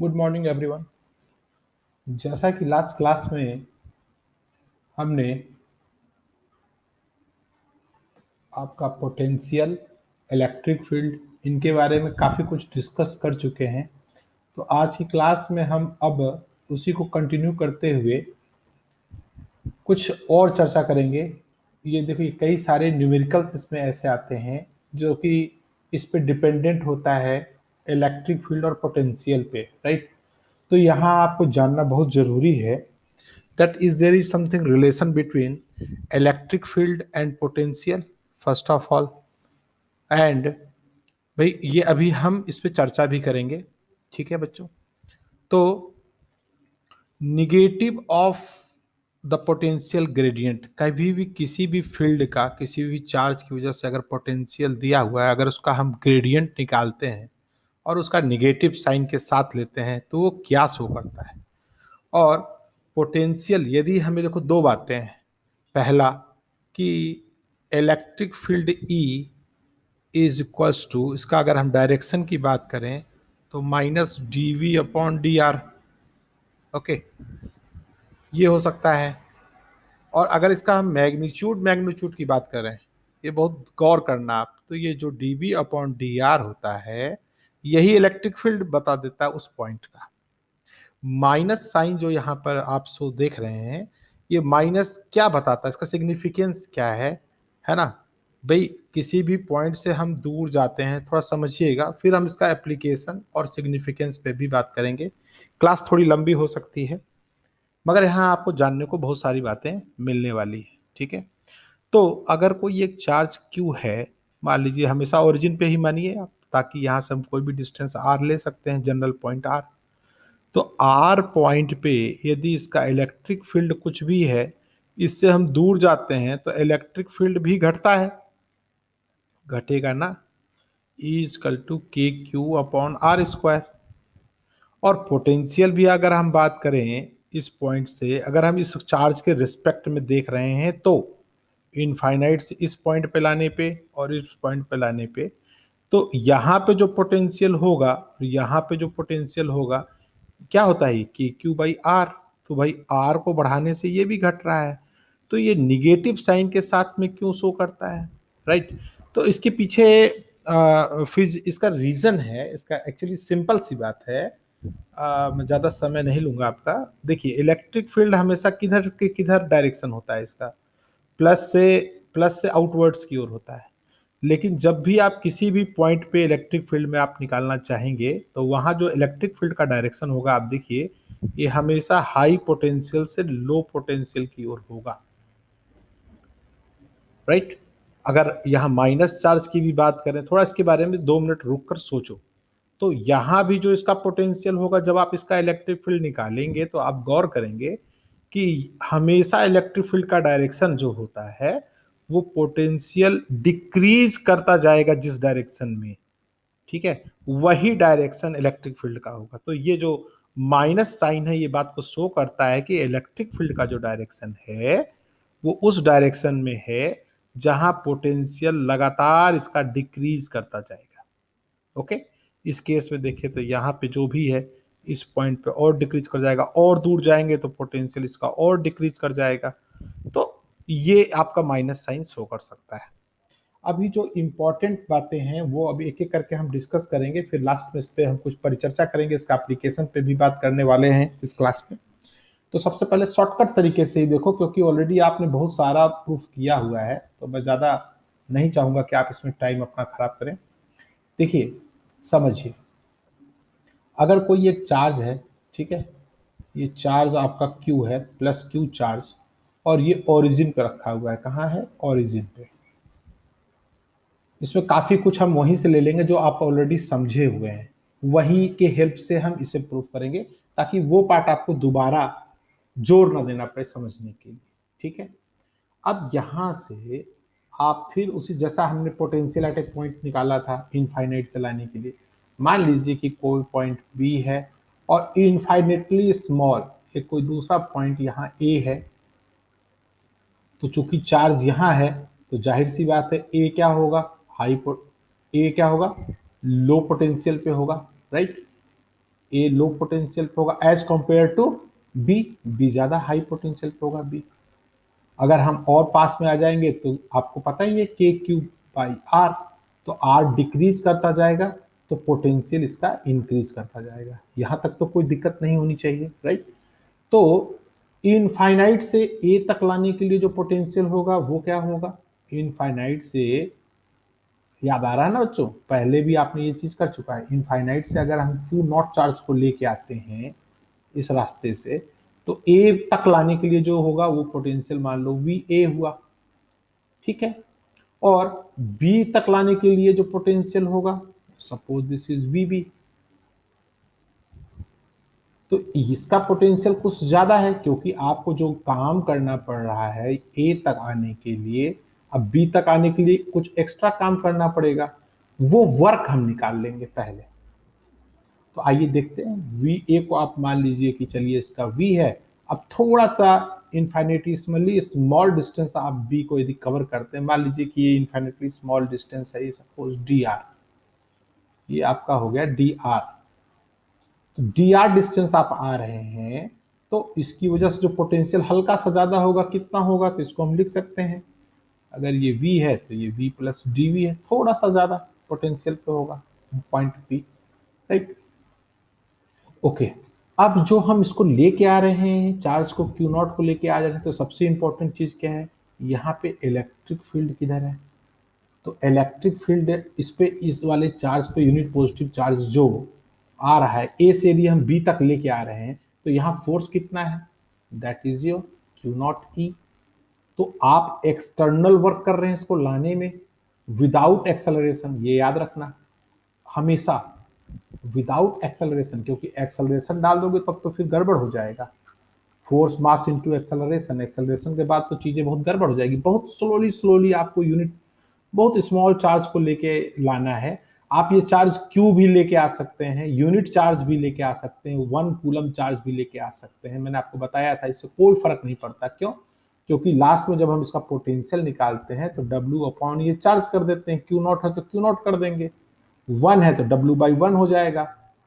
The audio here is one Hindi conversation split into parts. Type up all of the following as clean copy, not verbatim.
Good morning everyone. जैसा कि लास्ट क्लास में हमने आपका पोटेंशियल, इलेक्ट्रिक फील्ड, इनके बारे में काफ़ी कुछ डिस्कस कर चुके हैं। तो आज की क्लास में हम अब उसी को कंटिन्यू करते हुए कुछ और चर्चा करेंगे। ये देखो, ये कई सारे न्यूमेरिकल्स इसमें ऐसे आते हैं जो कि इस पे डिपेंडेंट होता है, इलेक्ट्रिक फील्ड और पोटेंशियल पे, राइट। तो यहाँ आपको जानना बहुत ज़रूरी है that is there is something relation between electric field and potential first of all, and भाई ये अभी हम इस पे चर्चा भी करेंगे। ठीक है बच्चों, तो negative of the potential gradient, कभी भी किसी भी फील्ड का किसी भी चार्ज की वजह से अगर पोटेंशियल दिया हुआ है, अगर उसका हम ग्रेडियंट निकालते हैं और उसका निगेटिव साइन के साथ लेते हैं तो वो क्या शो करता है। और पोटेंशियल यदि हमें, देखो दो बातें हैं। पहला कि electric field E is equals to, इसका अगर हम डायरेक्शन की बात करें तो minus D V upon D R. Okay, ये हो सकता है। और अगर इसका हम मैग्नीट्यूड मैग्नीट्यूड की बात करें, ये बहुत गौर करना आप, तो ये जो D V upon D R होता है यही इलेक्ट्रिक फील्ड बता देता है उस पॉइंट का। माइनस साइन जो यहाँ पर आप सो देख रहे हैं, ये माइनस क्या बताता है, इसका सिग्निफिकेंस क्या है ना भाई। किसी भी पॉइंट से हम दूर जाते हैं, थोड़ा समझिएगा, फिर हम इसका एप्लीकेशन और सिग्निफिकेंस पे भी बात करेंगे। क्लास थोड़ी लंबी हो सकती है, मगर यहाँ आपको जानने को बहुत सारी बातें मिलने वाली है। ठीक है, तो अगर कोई एक चार्ज क्यू है, मान लीजिए, हमेशा ओरिजिन पे ही मानिए आप, ताकि यहाँ से हम कोई भी डिस्टेंस आर ले सकते हैं, जनरल पॉइंट आर। तो आर पॉइंट पे यदि इसका इलेक्ट्रिक फील्ड कुछ भी है, इससे हम दूर जाते हैं तो इलेक्ट्रिक फील्ड भी घटता है, घटेगा ना। ई इजकल टू के क्यू अपॉन आर स्क्वायर। और पोटेंशियल भी अगर हम बात करें इस पॉइंट से, अगर हम इस चार्ज के रिस्पेक्ट में देख रहे हैं तो इनफाइनाइट से इस पॉइंट पे लाने पे और इस पॉइंट पे लाने पे, तो यहाँ पे जो पोटेंशियल होगा, यहाँ पे जो पोटेंशियल होगा, क्या होता है, के क्यू बाई आर। तो भाई आर को बढ़ाने से ये भी घट रहा है, तो ये निगेटिव साइन के साथ में क्यों शो करता है, राइट। तो इसके पीछे फिर इसका रीजन है, इसका एक्चुअली सिंपल सी बात है। मैं ज़्यादा समय नहीं लूंगा आपका। देखिए, इलेक्ट्रिक फील्ड हमेशा किधर के किधर डायरेक्शन होता है इसका, प्लस से आउटवर्ड्स की ओर होता है। लेकिन जब भी आप किसी भी पॉइंट पे इलेक्ट्रिक फील्ड में आप निकालना चाहेंगे तो वहां जो इलेक्ट्रिक फील्ड का डायरेक्शन होगा, आप देखिए, ये हमेशा हाई पोटेंशियल से लो पोटेंशियल की ओर होगा, राइट। अगर यहाँ माइनस चार्ज की भी बात करें, थोड़ा इसके बारे में 2 मिनट रुक कर सोचो, तो यहाँ भी जो इसका पोटेंशियल होगा, जब आप इसका इलेक्ट्रिक फील्ड निकालेंगे तो आप गौर करेंगे कि हमेशा इलेक्ट्रिक फील्ड का डायरेक्शन जो होता है वो पोटेंशियल डिक्रीज करता जाएगा जिस डायरेक्शन में, ठीक है, वही डायरेक्शन इलेक्ट्रिक फील्ड का होगा। तो ये जो माइनस साइन है, ये बात को शो करता है कि इलेक्ट्रिक फील्ड का जो डायरेक्शन है वो उस डायरेक्शन में है जहां पोटेंशियल लगातार इसका डिक्रीज करता जाएगा। ओके, इस केस में देखिए तो यहाँ पे जो भी है इस पॉइंट पे और डिक्रीज कर जाएगा, और दूर जाएंगे तो पोटेंशियल इसका और डिक्रीज कर जाएगा। तो ये आपका माइनस साइन शो कर सकता है। अभी जो इम्पोर्टेंट बातें हैं वो अभी एक एक करके हम डिस्कस करेंगे, फिर लास्ट में इस पे हम कुछ परिचर्चा करेंगे, इसका एप्लीकेशन पे भी बात करने वाले हैं इस क्लास में। तो सबसे पहले शॉर्टकट तरीके से ही देखो, क्योंकि ऑलरेडी आपने बहुत सारा प्रूफ किया हुआ है, तो मैं ज़्यादा नहीं चाहूँगा कि आप इसमें टाइम अपना खराब करें। देखिए, समझिए, अगर कोई एक चार्ज है, ठीक है, ये चार्ज आपका Q है, प्लस Q चार्ज, और ये ओरिजिन पे रखा हुआ है। कहाँ है, ओरिजिन पे। इसमें काफी कुछ हम वहीं से ले लेंगे जो आप ऑलरेडी समझे हुए हैं, वहीं के हेल्प से हम इसे प्रूफ करेंगे, ताकि वो पार्ट आपको दोबारा जोर ना देना पड़े समझने के लिए। ठीक है, अब यहां से आप फिर उसी, जैसा हमने पोटेंशियल एट एक पॉइंट निकाला था इनफाइनाइट से लाने के लिए, मान लीजिए कि कोई पॉइंट बी है और इनफाइनेटली स्मॉल एक कोई दूसरा पॉइंट यहाँ ए है। तो चूंकि चार्ज यहाँ है तो जाहिर सी बात है ए क्या होगा, ए क्या होगा, लो पोटेंशियल पे होगा, राइट। ए लो पोटेंशियल पे होगा as compare to B, B ज्यादा हाई पोटेंशियल पे होगा बी। अगर हम और पास में आ जाएंगे तो आपको पता ही है के क्यूब बाई आर, तो आर डिक्रीज करता जाएगा तो पोटेंशियल इसका इंक्रीज करता जाएगा। यहां तक तो कोई दिक्कत नहीं होनी चाहिए, राइट। तो इनफाइनाइट से ए तक लाने के लिए जो पोटेंशियल होगा वो क्या होगा, इनफाइनाइट से, याद आ रहा है ना बच्चों, पहले भी आपने ये चीज कर चुका है, इनफाइनाइट से अगर हम क्यू नॉट चार्ज को लेके आते हैं इस रास्ते से, तो ए तक लाने के लिए जो होगा वो पोटेंशियल मान लो वी ए हुआ, ठीक है। और बी तक लाने के लिए जो पोटेंशियल होगा, suppose this is V B, तो इसका पोटेंशियल कुछ ज्यादा है क्योंकि आपको जो काम करना पड़ रहा है ए तक आने के लिए, अब बी तक आने के लिए कुछ एक्स्ट्रा काम करना पड़ेगा, वो वर्क हम निकाल लेंगे पहले। तो आइए देखते हैं, वी ए को आप मान लीजिए कि चलिए इसका वी है, अब थोड़ा सा इन्फाइनेटिसमली स्मॉल डिस्टेंस आप बी को यदि कवर करते हैं, मान लीजिए कि ये इन्फाइनेटली स्मॉल डिस्टेंस है, सपोज डी आर, ये आपका हो गया डी आर। तो डी आर डिस्टेंस आप आ रहे हैं, तो इसकी वजह से जो पोटेंशियल हल्का सा ज्यादा होगा, कितना होगा, तो इसको हम लिख सकते हैं, अगर ये v है तो ये v प्लस डी वी है, थोड़ा सा ज्यादा पोटेंशियल पे होगा पॉइंट p, राइट। ओके, अब जो हम इसको लेके आ रहे हैं चार्ज को क्यू नॉट को लेके आ रहे हैं, तो सबसे इंपॉर्टेंट चीज क्या है, यहाँ पे इलेक्ट्रिक फील्ड किधर है, तो इलेक्ट्रिक फील्ड इस पे, इस वाले चार्ज पे यूनिट पॉजिटिव चार्ज जो आ रहा है ए से यदि हम बी तक लेके आ रहे हैं, तो यहाँ फोर्स कितना है, that is your Q naught E. तो आप एक्सटर्नल वर्क कर रहे हैं इसको लाने में विदाउट एक्सेलरेशन, ये याद रखना हमेशा, विदाउट एक्सेलरेशन, क्योंकि एक्सेलरेशन डाल दोगे तब तो फिर गड़बड़ हो जाएगा। Force mass into acceleration, acceleration के बाद तो चीजें बहुत गड़बड़ हो जाएगी, बहुत स्लोली स्लोली आपको यूनिट, बहुत स्मॉल चार्ज को लेके लाना है। आप ये चार्ज क्यू भी लेके आ सकते हैं, यूनिट चार्ज भी लेके आ सकते हैं, 1 कूलम चार्ज भी लेके आ सकते हैं, मैंने आपको बताया था, इससे कोई फर्क नहीं पड़ता। क्यों, क्योंकि लास्ट में जब हम इसका पोटेंशियल निकालते हैं तो W अपॉन ये चार्ज कर देते हैं, क्यू नॉट है तो क्यू नॉट कर देंगे, 1 है तो W/1 हो जाएगा,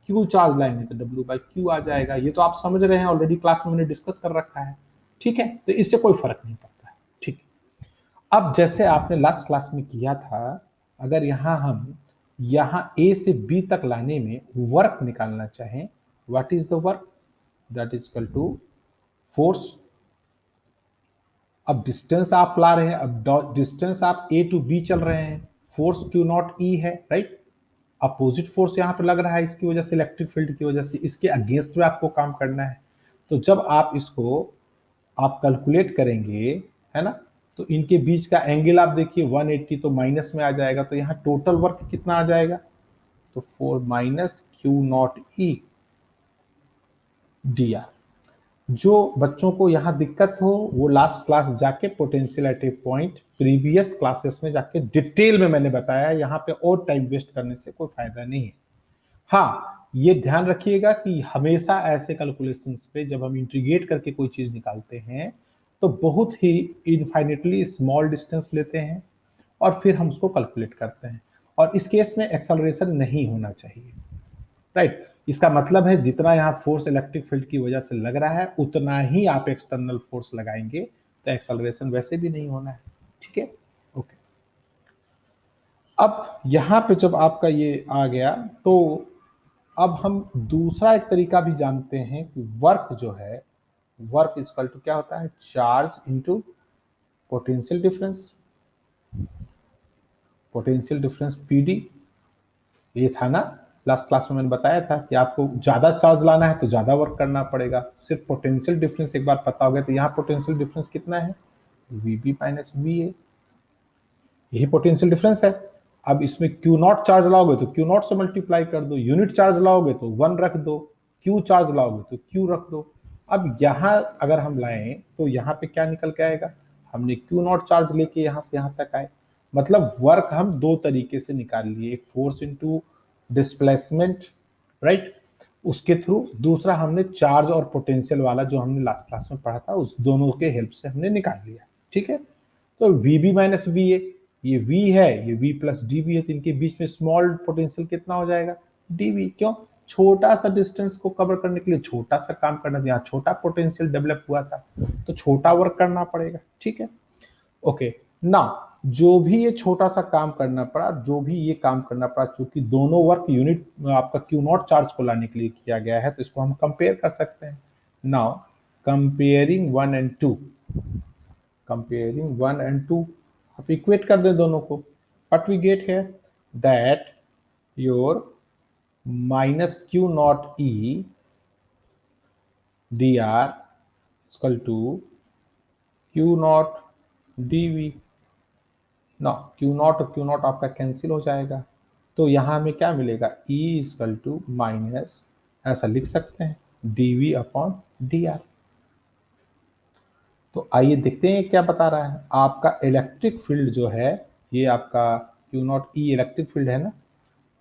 क्यू चार्ज लाएंगे तो W/Q आ जाएगा। ये तो आप समझ रहे हैं, ऑलरेडी क्लास में मैंने डिस्कस कर रखा है, ठीक है। तो इससे कोई फर्क नहीं पड़ता है, ठीक। अब जैसे आपने लास्ट क्लास में किया था, अगर यहां हम यहां ए से बी तक लाने में वर्क निकालना चाहें, what is the work, that is equal to force. अब डिस्टेंस आप ला रहे हैं, अब डिस्टेंस आप ए टू बी चल रहे हैं, फोर्स क्यू नॉट ई है, राइट। अपोजिट फोर्स यहाँ पे लग रहा है, इसकी वजह से, इलेक्ट्रिक फील्ड की वजह से, इसके अगेंस्ट में आपको काम करना है। तो जब आप इसको आप कैलकुलेट करेंगे, है ना, तो इनके बीच का एंगल आप देखिए 180, तो माइनस में आ जाएगा, तो यहाँ टोटल वर्क कितना आ जाएगा, तो 4 minus Q naught E D are. जो बच्चों को यहाँ दिक्कत हो वो लास्ट क्लास जाके potential at A point previous classes में जाके डिटेल में मैंने बताया, यहाँ पे और टाइम वेस्ट करने से कोई फायदा नहीं है। हाँ, ये ध्यान रखिएगा कि हमेशा ऐसे कैलकुलेशंस पे जब हम इंटीग्रेट करके कोई चीज निकालते हैं तो बहुत ही इनफाइनेटली स्मॉल डिस्टेंस लेते हैं और फिर हम उसको कैलकुलेट करते हैं, और इस केस में एक्सेलरेशन नहीं होना चाहिए, राइट। इसका मतलब है जितना यहाँ फोर्स इलेक्ट्रिक फील्ड की वजह से लग रहा है उतना ही आप एक्सटर्नल फोर्स लगाएंगे, तो एक्सेलरेशन वैसे भी नहीं होना है, ठीक है। ओके, अब यहां पे जब आपका ये आ गया, तो अब हम दूसरा एक तरीका भी जानते हैं कि वर्क जो है, वर्क इक्वल टू क्या होता है, charge into potential difference, potential difference PD. ये था ना, लास्ट क्लास में मैंने बताया था कि आपको ज्यादा चार्ज लाना है तो ज्यादा वर्क करना पड़ेगा, सिर्फ पोटेंशियल डिफरेंस एक बार पता हो गया, तो यहाँ पोटेंशियल डिफरेंस कितना है, वीबी माइनस वी ए, यही पोटेंशियल डिफरेंस है। अब इसमें क्यू नॉट चार्ज लाओगे तो क्यू नॉट से मल्टीप्लाई कर दो, यूनिट चार्ज लाओगे तो 1 रख दो, क्यू चार्ज लाओगे तो क्यू रख दो। अब यहां अगर हम लाएं तो यहाँ पे क्या निकल के आएगा, हमने क्यू नॉट चार्ज लेके यहां से यहां तक आए, मतलब वर्क हम दो तरीके से निकाल लिए, एक फोर्स इनटू डिस्प्लेसमेंट, राइट, उसके थ्रू, दूसरा हमने चार्ज और पोटेंशियल वाला जो हमने लास्ट क्लास में पढ़ा था उस दोनों के हेल्प से हमने निकाल लिया, ठीक है। तो वीबी माइनस वी ए, ये v है, ये v प्लस डी है, तो इनके बीच में स्मॉल पोटेंशियल कितना हो जाएगा, dv। क्यों, छोटा सा डिस्टेंस को कवर करने के लिए छोटा सा काम करना था, यहाँ छोटा पोटेंशियल डेवलप हुआ था तो छोटा वर्क करना पड़ेगा, ठीक है। ओके ना, जो भी ये छोटा सा काम करना पड़ा, जो भी ये काम करना पड़ा, चूंकि दोनों वर्क यूनिट आपका क्यू नॉट चार्ज को लाने के लिए किया गया है, तो इसको हम कंपेयर कर सकते हैं। Now comparing 1 and 2, comparing 1 and 2, आप इक्वेट कर दें दोनों को, what we get here that your minus Q naught E D R equal to Q naught D V. ना क्यू नॉट और क्यू नॉट आपका कैंसिल हो जाएगा, तो यहां हमें क्या मिलेगा, E इक्वल टू माइनस, ऐसा लिख सकते हैं, D V upon D R. तो आइए देखते हैं क्या बता रहा है आपका इलेक्ट्रिक फील्ड जो है, ये आपका क्यू नॉट ई इलेक्ट्रिक फील्ड है ना,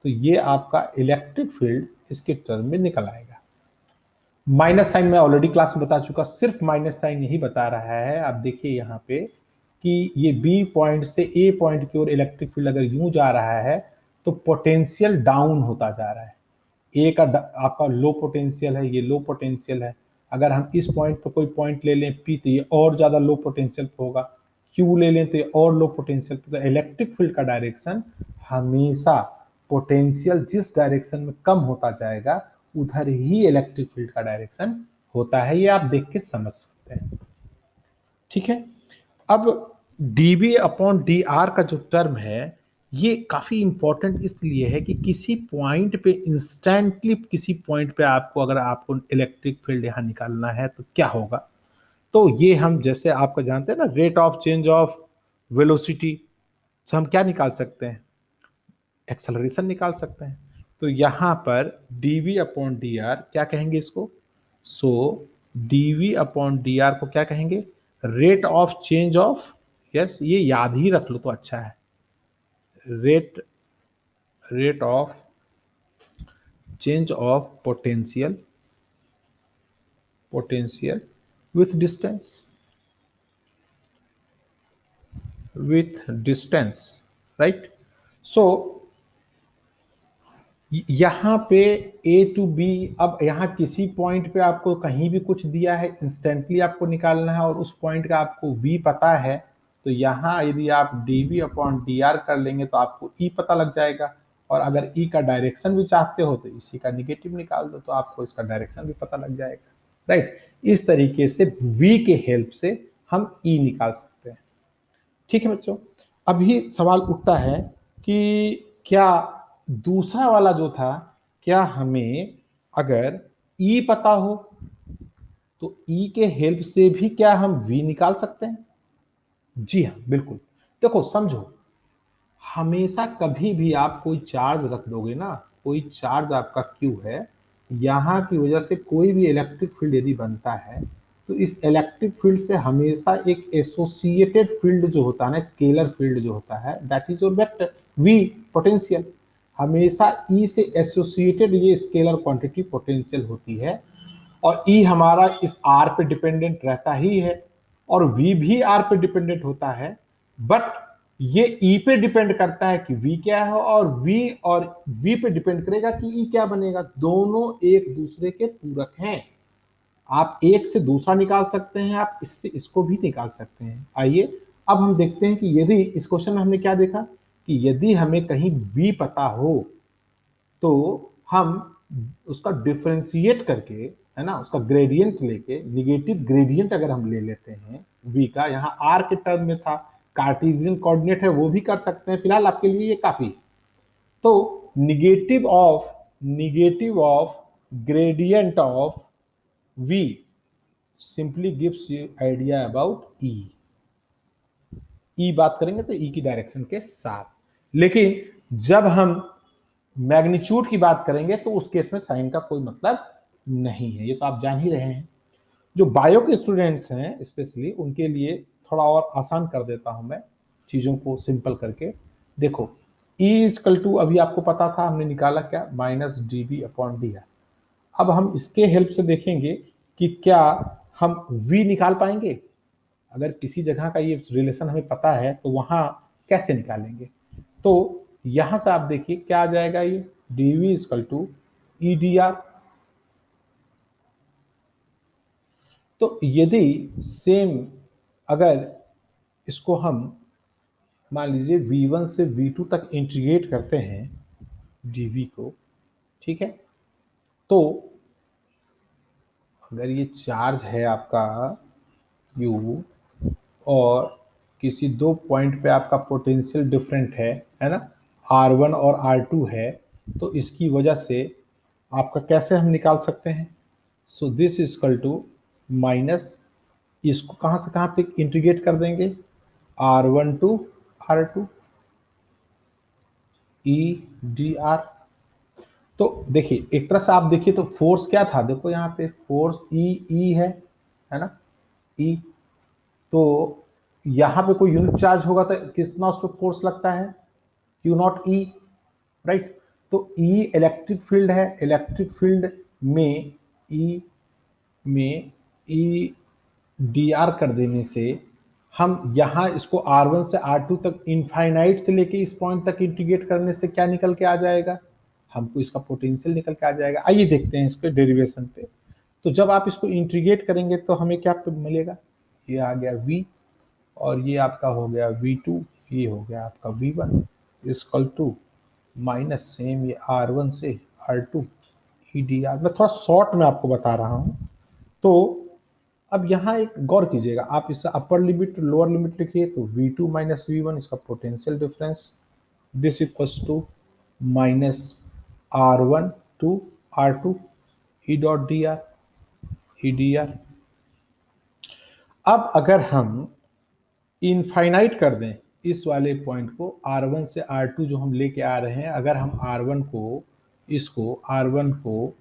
तो ये आपका इलेक्ट्रिक फील्ड इसके टर्म में निकल आएगा। माइनस साइन मैं ऑलरेडी क्लास में बता चुका, सिर्फ माइनस साइन यही बता रहा है। आप देखिए यहाँ पे कि ये बी पॉइंट से ए पॉइंट की ओर इलेक्ट्रिक फील्ड अगर यूं जा रहा है तो पोटेंशियल डाउन होता जा रहा है। ए का आपका लो पोटेंशियल है, ये लो पोटेंशियल है। अगर हम इस पॉइंट पर कोई पॉइंट ले लें पी, तो ये और ज्यादा लो पोटेंशियल होगा। क्यू ले लें तो ये और लो पोटेंशियल। तो इलेक्ट्रिक फील्ड का डायरेक्शन हमेशा पोटेंशियल जिस डायरेक्शन में कम होता जाएगा उधर ही इलेक्ट्रिक फील्ड का डायरेक्शन होता है। ये आप देख के समझ सकते हैं, ठीक है। अब dv अपॉन डी आर का जो टर्म है ये काफी इंपॉर्टेंट इसलिए है कि किसी पॉइंट पे इंस्टेंटली, किसी पॉइंट पे आपको, अगर आपको इलेक्ट्रिक फील्ड यहां निकालना है तो क्या होगा, तो ये हम जैसे आपका जानते हैं ना, rate of change of velocity से हम क्या निकाल सकते हैं, एक्सेलरेशन निकाल सकते हैं। तो यहां पर dv अपॉन डी आर क्या कहेंगे इसको, so dv upon D R को क्या कहेंगे, rate of change of, yes ये याद ही रख लो तो अच्छा है, rate of change of potential with distance, right. So यहां पे ए टू बी, अब यहां किसी पॉइंट पे आपको कहीं भी कुछ दिया है, इंस्टेंटली आपको निकालना है और उस पॉइंट का आपको v पता है, तो यहां यदि आप dv अपॉन डी आर कर लेंगे तो आपको e पता लग जाएगा। और अगर e का डायरेक्शन भी चाहते हो तो इसी का निगेटिव निकाल दो तो आपको इसका डायरेक्शन भी पता लग जाएगा, राइट। इस तरीके से v के हेल्प से हम e निकाल सकते हैं, ठीक है बच्चों। अभी सवाल उठता है कि क्या दूसरा वाला जो था, क्या हमें अगर E पता हो तो E के हेल्प से भी क्या हम V निकाल सकते हैं? जी हाँ, बिल्कुल। देखो समझो, हमेशा कभी भी आप कोई चार्ज रख दोगे ना, कोई चार्ज आपका Q है, यहां की वजह से कोई भी इलेक्ट्रिक फील्ड यदि बनता है तो इस इलेक्ट्रिक फील्ड से हमेशा एक एसोसिएटेड फील्ड जो होता है ना, स्केलर फील्ड जो होता है, that is your vector V potential, हमेशा E से एसोसिएटेड ये स्केलर क्वांटिटी पोटेंशियल होती है। और E हमारा इस R पे डिपेंडेंट रहता ही है और V भी R पे डिपेंडेंट होता है, बट ये E पे डिपेंड करता है कि V क्या है, और V पे डिपेंड करेगा कि E क्या बनेगा। दोनों एक दूसरे के पूरक हैं, आप एक से दूसरा निकाल सकते हैं, आप इससे इसको भी निकाल सकते हैं। आइए अब हम देखते हैं कि यदि इस क्वेश्चन में हमने क्या देखा कि यदि हमें कहीं V पता हो तो हम उसका डिफरेंशिएट करके, है ना, उसका ग्रेडियंट लेके, निगेटिव ग्रेडियंट अगर हम ले लेते हैं V का, यहाँ R के टर्म में था, कार्टेशियन कोऑर्डिनेट है वो भी कर सकते हैं, फिलहाल आपके लिए ये काफी। तो negative of gradient of V simply gives you idea about E बात करेंगे तो E की डायरेक्शन के साथ, लेकिन जब हम मैग्नीट्यूड की बात करेंगे तो उस केस में साइन का कोई मतलब नहीं है, ये तो आप जान ही रहे हैं। जो बायो के स्टूडेंट्स हैं स्पेशली उनके लिए थोड़ा और आसान कर देता हूं मैं चीजों को सिंपल करके। देखो E इक्वल टू, अभी आपको पता था, हमने निकाला क्या, minus D B upon D R. अब हम इसके हेल्प से देखेंगे कि क्या हम V निकाल पाएंगे। अगर किसी जगह का ये रिलेशन हमें पता है तो वहां कैसे निकालेंगे, तो यहां से आप देखिए क्या आ जाएगा, ये dv इक्वल टू EDR। तो यदि सेम अगर इसको हम मान लीजिए V1 से V2 तक इंटीग्रेट करते हैं dV को, ठीक है, तो अगर ये चार्ज है आपका U और किसी दो पॉइंट पे आपका पोटेंशियल डिफरेंट है ना, R1 और R2 है, तो इसकी वजह से आपका कैसे हम निकाल सकते हैं, so this is equal to minus, इसको कहां से कहां तक इंटीग्रेट कर देंगे, R1 टू R2 EDR। तो देखिए एक तरह से आप देखिए तो फोर्स क्या था, देखो यहाँ पे फोर्स ई है ना, ई, तो यहाँ पे कोई यूनिट चार्ज होगा तो कितना उस पर फोर्स लगता है, क्यू नॉट ई, राइट। तो ई इलेक्ट्रिक फील्ड है, इलेक्ट्रिक फील्ड में ई डी आर कर देने से हम यहाँ इसको R1 से R2 तक इनफाइनाइट से लेके इस पॉइंट तक इंटीग्रेट करने से क्या निकल के आ जाएगा, हमको इसका पोटेंशियल निकल के आ जाएगा। आइए देखते हैं इसके डेरिवेशन पे। तो जब आप इसको इंटीग्रेट करेंगे तो हमें क्या मिलेगा, ये आ गया V और ये आपका हो गया V2, ये हो गया आपका V1 equal to minus same ये R1 से R2 EDR। मैं थोड़ा शॉर्ट में आपको बता रहा हूँ। तो अब यहाँ एक गौर कीजिएगा, आप इसका अपर लिमिट लोअर लिमिट लिखिए तो V2 माइनस V1 इसका potential difference, this equals to minus R1 to R2 E dot D R, E D R. अब अगर हम इनफाइनाइट कर दें इस वाले पॉइंट को, R1 से R2 जो हम लेके आ रहे हैं, अगर हम R1 को R1 को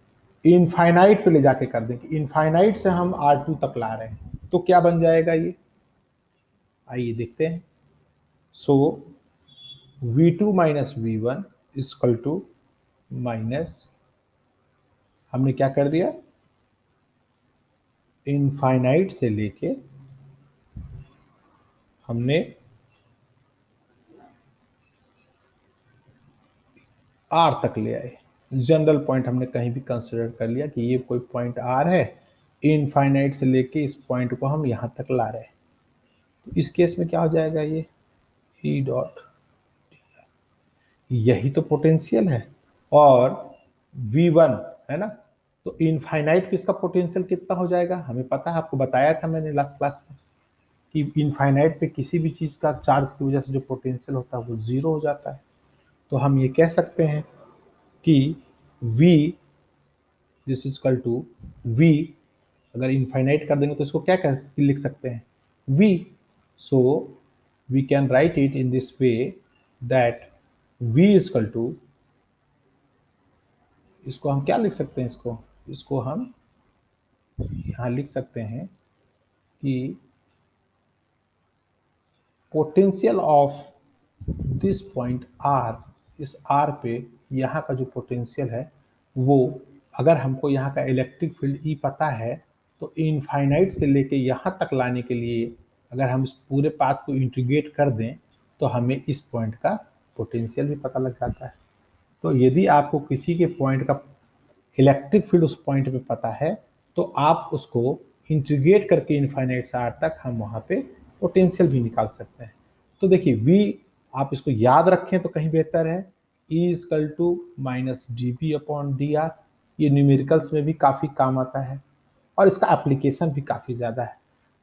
इनफाइनाइट पे ले जाके कर दें कि इनफाइनाइट से हम R2 तक ला रहे हैं, तो क्या बन जाएगा ये, आइए देखते हैं। So V2 minus V1 equal to minus, हमने क्या कर दिया, इनफाइनाइट से लेके हमने R तक ले आए, जनरल पॉइंट हमने कहीं भी कंसिडर कर लिया कि ये कोई पॉइंट R है, इनफाइनाइट से लेके इस पॉइंट को हम यहां तक ला रहे हैं। तो इस केस में क्या हो जाएगा, ये ई डॉट, यही तो पोटेंशियल है, और V1 है ना, तो इनफाइनाइट पे इसका पोटेंशियल कितना हो जाएगा, हमें पता है, आपको बताया था मैंने लास्ट क्लास में कि इनफाइनाइट पे किसी भी चीज का चार्ज की वजह से जो पोटेंशियल होता है वो जीरो हो जाता है। तो हम ये कह सकते हैं कि V this is equal to V, अगर इनफाइनाइट कर देंगे तो इसको क्या लिख सकते हैं, V। So we can write it in this way that V is equal to, इसको हम क्या लिख सकते हैं, इसको हम यहाँ लिख सकते हैं कि potential of this point R, इस R पे यहाँ का जो पोटेंशियल है वो, अगर हमको यहाँ का इलेक्ट्रिक फील्ड E पता है, तो इनफाइनाइट से लेके यहाँ तक लाने के लिए अगर हम इस पूरे पाथ को इंटीग्रेट कर दें तो हमें इस पॉइंट का पोटेंशियल भी पता लग जाता है। तो यदि आपको किसी के पॉइंट का इलेक्ट्रिक फील्ड उस पॉइंट पे पता है तो आप उसको इंटीग्रेट करके इनफाइनाइट से R तक हम वहाँ पे पोटेंशियल भी निकाल सकते हैं। तो देखिए V, आप इसको याद रखें तो कहीं बेहतर है, E equal to minus D B upon D R, ये न्यूमेरिकल्स में भी काफ़ी काम आता है और इसका एप्लीकेशन भी काफ़ी ज़्यादा है।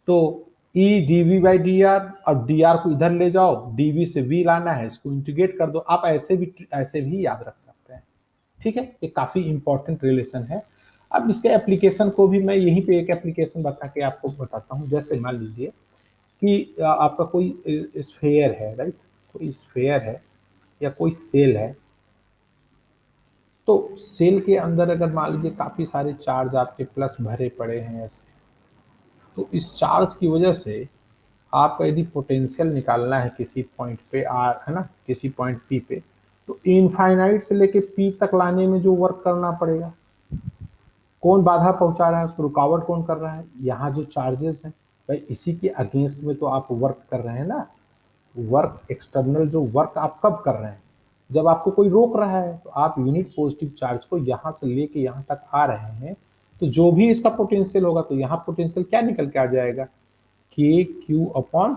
तो E D V by D R, और डी आर को इधर ले जाओ, डी वी से V लाना है, इसको इंटीग्रेट कर दो, आप ऐसे भी याद रख सकते हैं। ठीक है, ये काफ़ी इंपॉर्टेंट रिलेशन है। अब इसके एप्लीकेशन को भी मैं यहीं पे एक एप्लीकेशन बता के आपको बताता हूँ। जैसे मान लीजिए कि आपका कोई स्फेयर है, राइट, कोई स्फेयर है या कोई सेल है, तो सेल के अंदर अगर मान लीजिए काफ़ी सारे चार्ज आपके प्लस भरे पड़े हैं ऐसे, तो इस चार्ज की वजह से आपका यदि पोटेंशियल निकालना है किसी पॉइंट पे R, है ना, किसी पॉइंट P पे, तो इनफाइनाइट से लेके P तक लाने में जो वर्क करना पड़ेगा, कौन बाधा पहुंचा रहा है, उसको रुकावट कौन कर रहा है, यहाँ जो चार्जेस हैं भाई, इसी के अगेंस्ट में तो आप वर्क कर रहे हैं ना। वर्क एक्सटर्नल जो वर्क आप कब कर रहे हैं, जब आपको कोई रोक रहा है तो आप यूनिट पॉजिटिव चार्ज को यहां से लेके यहां तक आ रहे हैं, तो जो भी इसका पोटेंशियल होगा तो यहाँ पोटेंशियल क्या निकल के आ जाएगा, के क्यू अपॉन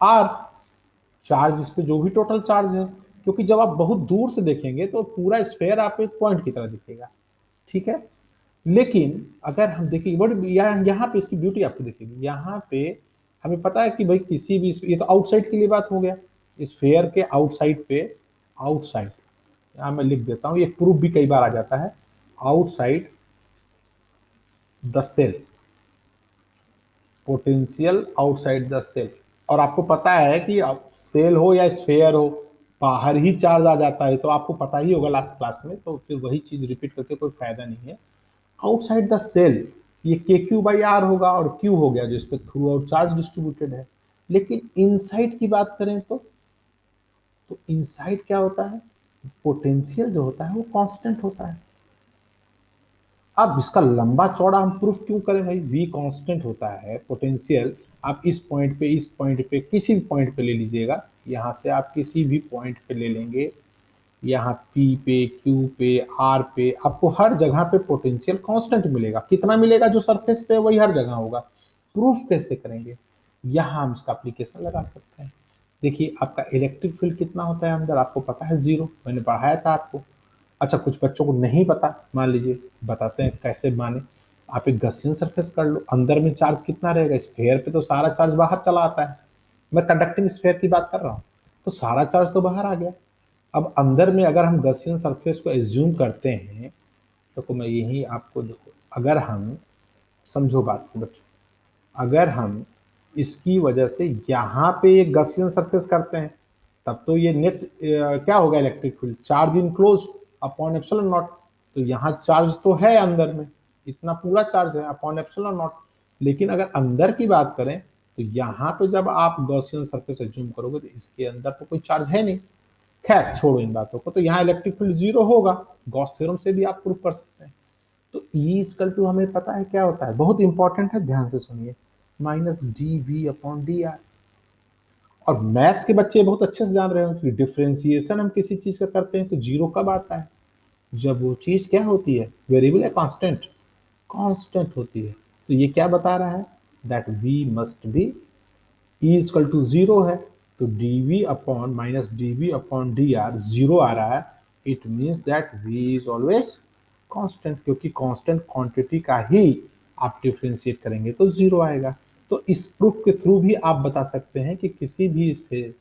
आर, चार्ज इस पे जो भी टोटल चार्ज है, क्योंकि जब आप बहुत दूर से देखेंगे तो पूरा स्फेयर आपको एक पॉइंट की तरह दिखेगा, ठीक है। लेकिन अगर हम देखेंगे बट यहाँ पे इसकी ब्यूटी आपको दिखेगी, यहाँ पे हमें पता है कि भाई किसी भी, ये तो आउटसाइड के लिए बात हो गया, स्फेयर के आउटसाइड पे, आउटसाइड यहाँ मैं लिख देता हूँ, ये प्रूफ भी कई बार आ जाता है, outside the cell, potential outside the cell. और आपको पता है कि सेल हो या स्फेयर हो, बाहर ही चार्ज आ जाता है, तो आपको पता ही होगा लास्ट क्लास में, तो फिर वही चीज रिपीट करके कोई फायदा नहीं है। आउटसाइड द सेल ये के क्यू बाई आर होगा, और क्यू हो गया जिस पे थ्रू आउट चार्ज डिस्ट्रीब्यूटेड है। लेकिन इनसाइड की बात करें तो इनसाइड क्या होता है, पोटेंशियल जो होता है वो कांस्टेंट होता है। अब इसका लंबा चौड़ा हम प्रूफ क्यों करें भाई, v कांस्टेंट होता है, पोटेंशियल आप इस पॉइंट पे, इस पॉइंट पे, किसी भी पॉइंट पे ले लीजिएगा, यहां से आप किसी भी पॉइंट पे ले लेंगे, यहाँ P पे, Q पे, R पे, आपको हर जगह पे पोटेंशियल कांस्टेंट मिलेगा। कितना मिलेगा, जो सरफेस पे वही हर जगह होगा। प्रूफ कैसे करेंगे, यहाँ हम इसका एप्लीकेशन लगा सकते हैं। देखिए आपका इलेक्ट्रिक फील्ड कितना होता है अंदर, आपको पता है 0, मैंने पढ़ाया था आपको। अच्छा कुछ बच्चों को नहीं पता, मान लीजिए बताते हैं कैसे माने। आप एक गॉसियन सरफेस कर लो, अंदर में चार्ज कितना रहेगा, स्फेयर पे तो सारा चार्ज बाहर चला आता है, मैं कंडक्टिंग स्फेयर की बात कर रहा हूँ, तो सारा चार्ज तो बाहर आ गया। अब अंदर में अगर हम गॉसियन सरफेस को एज्यूम करते हैं, तो मैं यही आपको देखो, अगर हम, समझो बात को बच्चों, अगर हम इसकी वजह से यहाँ पे एक गॉसियन सरफेस करते हैं, तब तो ये नेट क्या होगा, electric field charge enclose upon epsilon not. तो यहाँ चार्ज तो है अंदर में, इतना पूरा चार्ज है अपॉन एप्सिलॉन नॉट। लेकिन अगर अंदर की बात करें तो यहाँ पे जब आप गॉसियन सरफेस एज्यूम करोगे तो इसके अंदर तो कोई चार्ज है नहीं। खैर छोड़ो इन बातों को, तो यहाँ इलेक्ट्रिक फील्ड 0 होगा, गॉस थ्योरम से भी आप प्रूव कर सकते हैं। तो ई इक्वल टू हमें पता है क्या होता है, बहुत इंपॉर्टेंट है, ध्यान से सुनिए, minus D V upon D R. और मैथ्स के बच्चे बहुत अच्छे से जान रहे हो कि डिफरेंशिएशन हम किसी चीज का करते हैं तो 0 कब आता है, जब वो चीज क्या होती है, वेरिएबल है, कांस्टेंट, कांस्टेंट होती है। तो ये क्या बता रहा है, that v must be, E equal to 0 है, तो D V upon minus D V upon D R 0 आ रहा है, it means that v is always constant, क्योंकि कांस्टेंट क्वांटिटी का ही आप डिफ्रेंशिएट करेंगे तो 0 आएगा। तो इस प्रूफ के थ्रू भी आप बता सकते हैं कि किसी भी स्फेयर,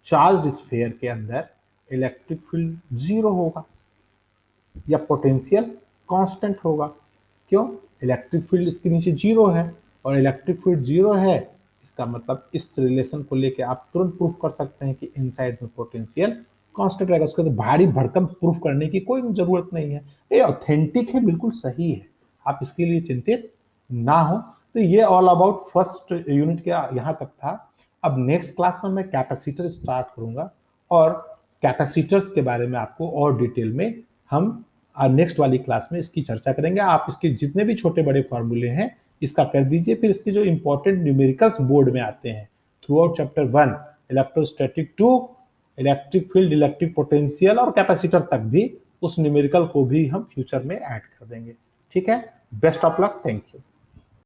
चार्ज स्फेयर के अंदर इलेक्ट्रिक फील्ड 0 होगा या पोटेंशियल कांस्टेंट होगा। क्यों, इलेक्ट्रिक फील्ड इसके नीचे 0 है, और इलेक्ट्रिक फील्ड 0 है, इसका मतलब इस रिलेशन को लेके आप तुरंत प्रूफ कर सकते हैं कि इनसाइड में पोटेंशियल कांस्टेंट रहेगा। उसको तो भारी भरकम प्रूफ करने की कोई जरूरत नहीं है, ये ऑथेंटिक है, बिल्कुल सही है, आप इसके लिए चिंतित ना हो। तो ये ऑल अबाउट फर्स्ट यूनिट का यहाँ तक था। अब नेक्स्ट क्लास में मैं कैपेसिटर स्टार्ट करूंगा, और कैपेसिटर्स के बारे में आपको और डिटेल में हम नेक्स्ट वाली क्लास में इसकी चर्चा करेंगे। आप इसके जितने भी छोटे बड़े फॉर्मूले हैं इसका कर दीजिए, फिर इसके जो इंपॉर्टेंट न्यूमेरिकल्स बोर्ड में आते हैं through out chapter 1, electrostatic 2, electric field, electric potential और कैपेसिटर तक भी, उस न्यूमेरिकल को भी हम फ्यूचर में ऐड कर देंगे। ठीक है, best of luck, thank you.